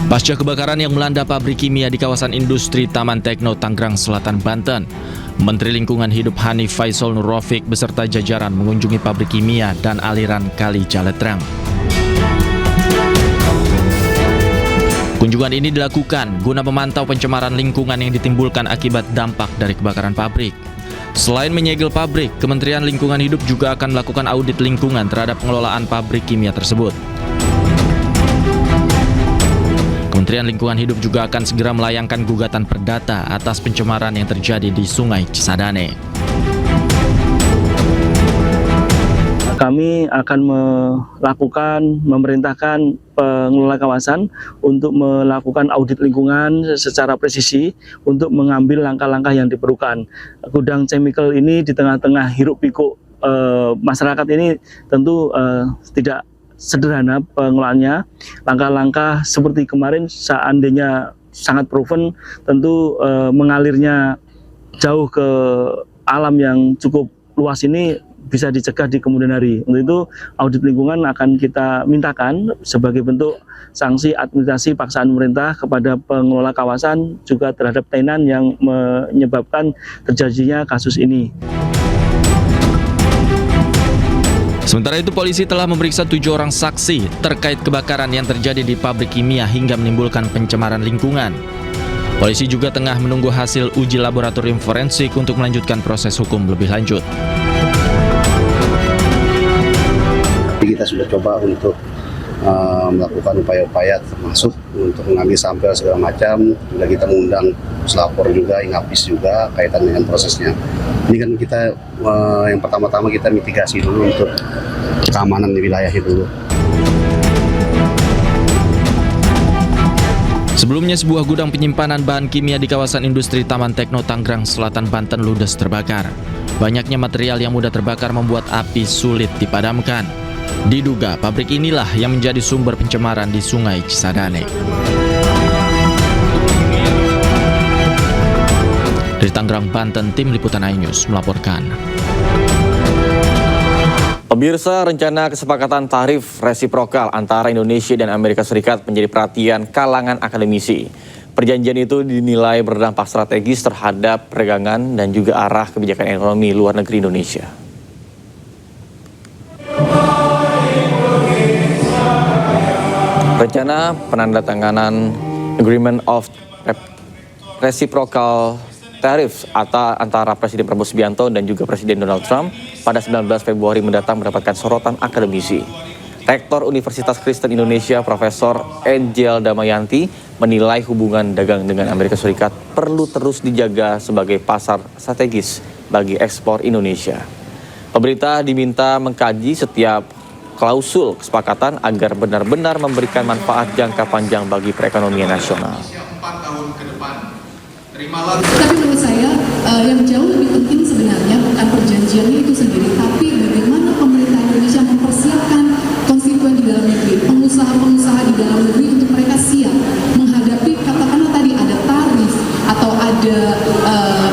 Pasca kebakaran yang melanda pabrik kimia di kawasan industri Taman Tekno, Tangerang Selatan, Banten, Menteri Lingkungan Hidup Hanif Faisal Nur Rafiq beserta jajaran mengunjungi pabrik kimia dan aliran Kali Jaletrang. Kunjungan ini dilakukan guna memantau pencemaran lingkungan yang ditimbulkan akibat dampak dari kebakaran pabrik. Selain menyegel pabrik, Kementerian Lingkungan Hidup juga akan melakukan audit lingkungan terhadap pengelolaan pabrik kimia tersebut. Kementerian Lingkungan Hidup juga akan segera melayangkan gugatan perdata atas pencemaran yang terjadi di Sungai Cisadane. Kami akan memerintahkan pengelola kawasan untuk melakukan audit lingkungan secara presisi untuk mengambil langkah-langkah yang diperlukan. Gudang chemical ini di tengah-tengah hiruk-pikuk masyarakat ini tentu tidak sederhana pengelolaannya. Langkah-langkah seperti kemarin seandainya sangat proven, tentu mengalirnya jauh ke alam yang cukup luas ini bisa dicegah di kemudian hari. Untuk itu audit lingkungan akan kita mintakan sebagai bentuk sanksi administrasi paksaan pemerintah kepada pengelola kawasan juga terhadap tenan yang menyebabkan terjadinya kasus ini. Sementara itu, polisi telah memeriksa 7 orang saksi terkait kebakaran yang terjadi di pabrik kimia hingga menimbulkan pencemaran lingkungan. Polisi juga tengah menunggu hasil uji laboratorium forensik untuk melanjutkan proses hukum lebih lanjut. Kita sudah coba untuk melakukan upaya-upaya termasuk untuk mengambil sampel segala macam. Juga kita mengundang puslapor juga, Inapis juga kaitan dengan prosesnya. Ini kan kita yang pertama-tama kita mitigasi dulu untuk keamanan di wilayah itu dulu. Sebelumnya, sebuah gudang penyimpanan bahan kimia di kawasan industri Taman Tekno, Tangerang Selatan, Banten ludes terbakar. Banyaknya material yang mudah terbakar membuat api sulit dipadamkan. Diduga pabrik inilah yang menjadi sumber pencemaran di Sungai Cisadane. Dari Tangerang, Banten, Tim Liputan iNews melaporkan. Pemirsa, rencana kesepakatan tarif resiprokal antara Indonesia dan Amerika Serikat menjadi perhatian kalangan akademisi. Perjanjian itu dinilai berdampak strategis terhadap perdagangan dan juga arah kebijakan ekonomi luar negeri Indonesia. Rencana penandatanganan Agreement of Reciprocal Tariffs antara Presiden Prabowo Subianto dan juga Presiden Donald Trump pada 19 Februari mendatang mendapatkan sorotan akademisi. Rektor Universitas Kristen Indonesia Profesor Angel Damayanti menilai hubungan dagang dengan Amerika Serikat perlu terus dijaga sebagai pasar strategis bagi ekspor Indonesia. Pemerintah diminta mengkaji setiap klausul kesepakatan agar benar-benar memberikan manfaat jangka panjang bagi perekonomian nasional. Tapi menurut saya yang jauh lebih penting sebenarnya bukan perjanjiannya itu sendiri, tapi bagaimana pemerintah Indonesia mempersiapkan konstituen di dalam negeri, pengusaha-pengusaha di dalam negeri untuk mereka siap menghadapi katakanlah tadi ada tarif atau ada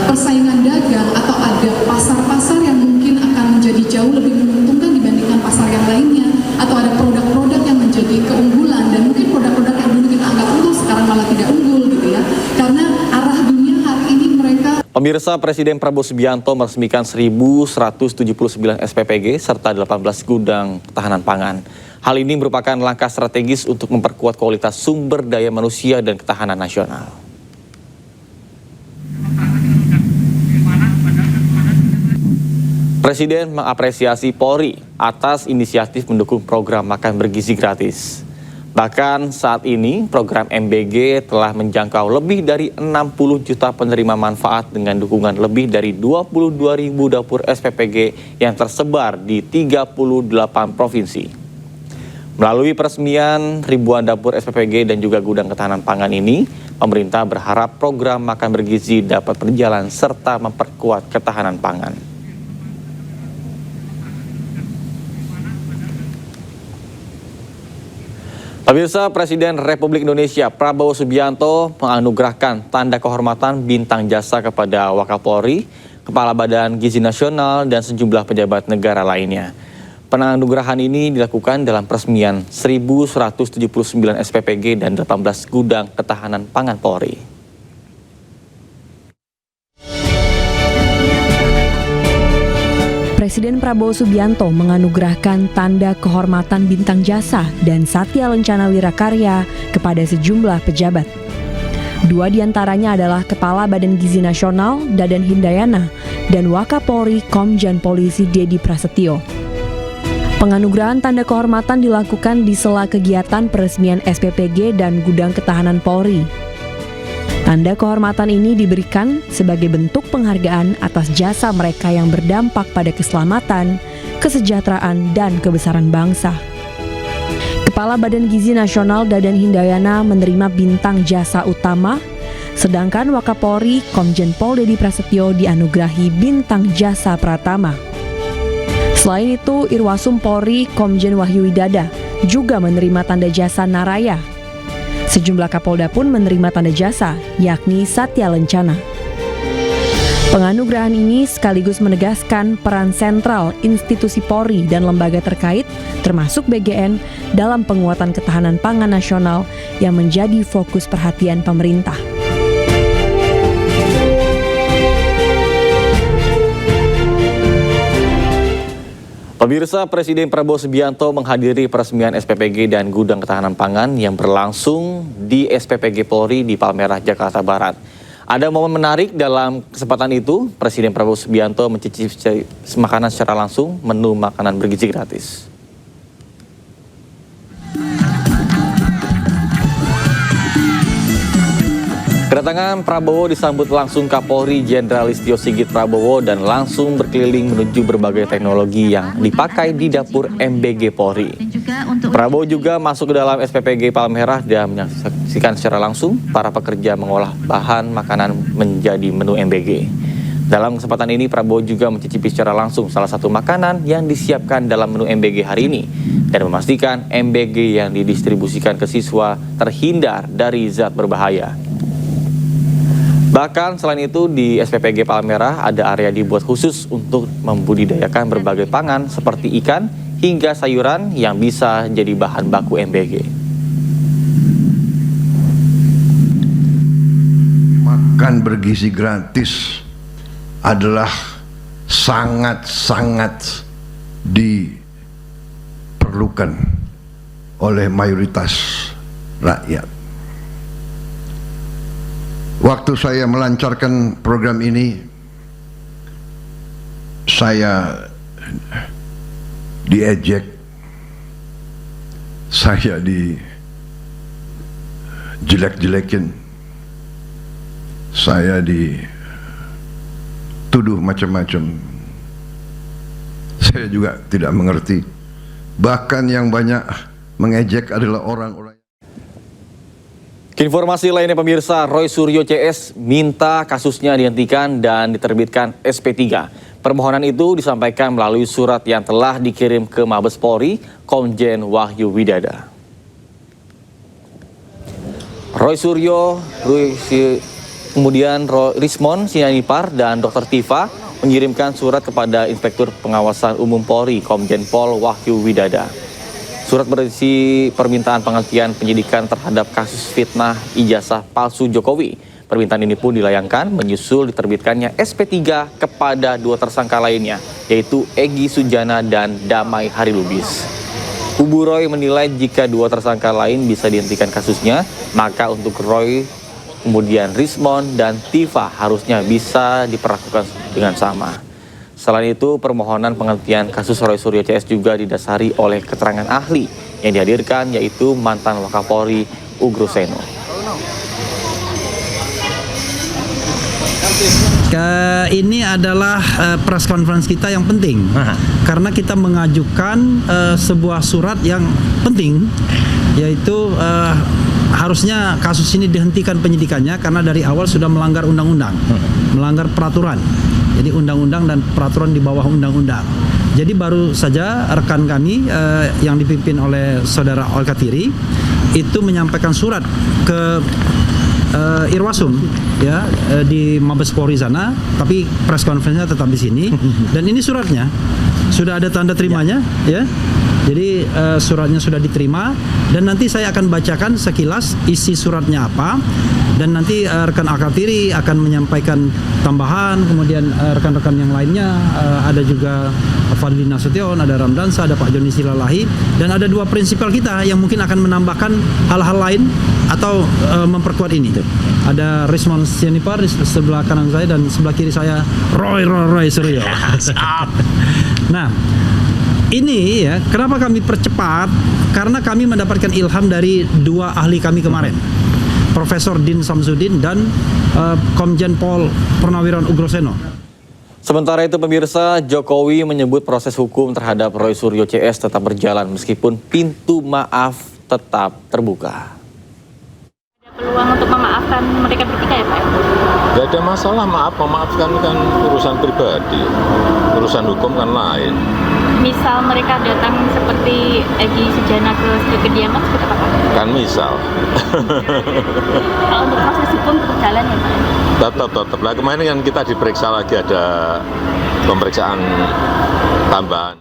persaingan dagang atau ada pasar-pasar yang mungkin akan menjadi jauh lebih menguntungkan dibandingkan pasar yang lainnya, atau ada produk-produk yang menjadi keunggulan dan mungkin produk-produk yang dulu kita anggap unggul sekarang malah tidak unggul gitu ya, karena arah dunia hari ini mereka. Pemirsa, Presiden Prabowo Subianto meresmikan 1.179 SPPG serta 18 gudang ketahanan pangan. Hal ini merupakan langkah strategis untuk memperkuat kualitas sumber daya manusia dan ketahanan nasional. Presiden mengapresiasi Polri atas inisiatif mendukung program makan bergizi gratis. Bahkan saat ini program MBG telah menjangkau lebih dari 60 juta penerima manfaat dengan dukungan lebih dari 22.000 dapur SPPG yang tersebar di 38 provinsi. Melalui peresmian ribuan dapur SPPG dan juga gudang ketahanan pangan ini, pemerintah berharap program makan bergizi dapat berjalan serta memperkuat ketahanan pangan. Pemirsa, Presiden Republik Indonesia Prabowo Subianto menganugerahkan tanda kehormatan bintang jasa kepada Wakapolri, Kepala Badan Gizi Nasional, dan sejumlah pejabat negara lainnya. Penganugerahan ini dilakukan dalam peresmian 1.179 SPPG dan 18 gudang ketahanan pangan Polri. Presiden Prabowo Subianto menganugerahkan tanda kehormatan Bintang Jasa dan Satya Lencana Wirakarya kepada sejumlah pejabat. Dua diantaranya adalah Kepala Badan Gizi Nasional Dadan Hindayana dan Wakapolri Komjen Polisi Dedi Prasetyo. Penganugerahan tanda kehormatan dilakukan di sela kegiatan peresmian SPPG dan Gudang Ketahanan Polri. Tanda kehormatan ini diberikan sebagai bentuk penghargaan atas jasa mereka yang berdampak pada keselamatan, kesejahteraan, dan kebesaran bangsa. Kepala Badan Gizi Nasional Dadan Hindayana menerima bintang jasa utama, sedangkan Wakapolri Komjen Pol Dedi Prasetyo dianugerahi bintang jasa pratama. Selain itu, Irwasum Polri Komjen Wahyu Widada juga menerima tanda jasa Naraya. Sejumlah Kapolda pun menerima tanda jasa, yakni Satya Lencana. Penganugerahan ini sekaligus menegaskan peran sentral institusi Polri dan lembaga terkait, termasuk BGN, dalam penguatan ketahanan pangan nasional yang menjadi fokus perhatian pemerintah. Pemirsa, Presiden Prabowo Subianto menghadiri peresmian SPPG dan Gudang Ketahanan Pangan yang berlangsung di SPPG Polri di Palmerah, Jakarta Barat. Ada momen menarik dalam kesempatan itu, Presiden Prabowo Subianto mencicipi makanan secara langsung, menu makanan bergizi gratis. Kedatangan Prabowo disambut langsung Kapolri Jenderal Listio Sigit Prabowo dan langsung berkeliling menuju berbagai teknologi yang dipakai di dapur MBG Polri. Prabowo juga masuk ke dalam SPPG Palmerah dan menyaksikan secara langsung para pekerja mengolah bahan makanan menjadi menu MBG. Dalam kesempatan ini Prabowo juga mencicipi secara langsung salah satu makanan yang disiapkan dalam menu MBG hari ini dan memastikan MBG yang didistribusikan ke siswa terhindar dari zat berbahaya. Bahkan selain itu di SPPG Palmerah ada area dibuat khusus untuk membudidayakan berbagai pangan seperti ikan hingga sayuran yang bisa jadi bahan baku MBG. Makan bergizi gratis adalah sangat-sangat diperlukan oleh mayoritas rakyat. Waktu saya melancarkan program ini, saya diejek, saya dijelek-jelekin, saya dituduh macam-macam. Saya juga tidak mengerti. Bahkan yang banyak mengejek adalah orang-orang. Informasi lainnya pemirsa, Roy Suryo CS minta kasusnya dihentikan dan diterbitkan SP3. Permohonan itu disampaikan melalui surat yang telah dikirim ke Mabes Polri, Komjen Wahyu Widada. Roy Suryo, kemudian Rismon Sianipar dan Dr. Tifa mengirimkan surat kepada Inspektur Pengawasan Umum Polri, Komjen Pol Wahyu Widada. Surat berisi permintaan penghentian penyidikan terhadap kasus fitnah ijazah palsu Jokowi. Permintaan ini pun dilayangkan menyusul diterbitkannya SP3 kepada dua tersangka lainnya, yaitu Egy Sujana dan Damai Harilubis. Kubu Roy menilai jika dua tersangka lain bisa dihentikan kasusnya, maka untuk Roy, kemudian Rismon dan Tifa harusnya bisa diperlakukan dengan sama. Selain itu, permohonan penghentian kasus Roy Suryo CS juga didasari oleh keterangan ahli yang dihadirkan, yaitu mantan Wakapolri Ugro Seno. Ini adalah press conference kita yang penting, karena kita mengajukan sebuah surat yang penting, yaitu harusnya kasus ini dihentikan penyidikannya karena dari awal sudah melanggar undang-undang, melanggar peraturan. Jadi undang-undang dan peraturan di bawah undang-undang. Jadi baru saja rekan kami yang dipimpin oleh Saudara Olkatiri itu menyampaikan surat ke Irwasum ya di Mabes Polri sana, tapi press conference-nya tetap di sini. Dan ini suratnya. sudah ada tanda terimanya, ya. Jadi suratnya sudah diterima dan nanti saya akan bacakan sekilas isi suratnya apa, dan nanti rekan Akatiri akan menyampaikan tambahan, kemudian rekan-rekan yang lainnya ada juga Fadli Nasution, ada Ramdansa, ada Pak Joni Silalahi, dan ada dua prinsipal kita yang mungkin akan menambahkan hal-hal lain atau memperkuat ini. Ada Rismon Sianipar di sebelah kanan saya dan sebelah kiri saya Roy Suryo. Nah, ini ya, kenapa kami percepat? Karena kami mendapatkan ilham dari dua ahli kami kemarin, Profesor Din Samsudin dan Komjen Pol Purnawiran Ugroseno. Sementara itu pemirsa, Jokowi menyebut proses hukum terhadap Roy Suryo CS tetap berjalan meskipun pintu maaf tetap terbuka. Peluang untuk memaafkan mereka bertiga ya Pak? Gak ada masalah, memaafkan kan urusan pribadi, urusan hukum kan lain. Misal mereka datang seperti Egy Sujana ke kediaman seperti apa Pak? Kan misal. Kalau untuk proses hukum tetap jalan ya Pak? Tetap lah, kemarin kan kita diperiksa lagi, ada pemeriksaan tambahan.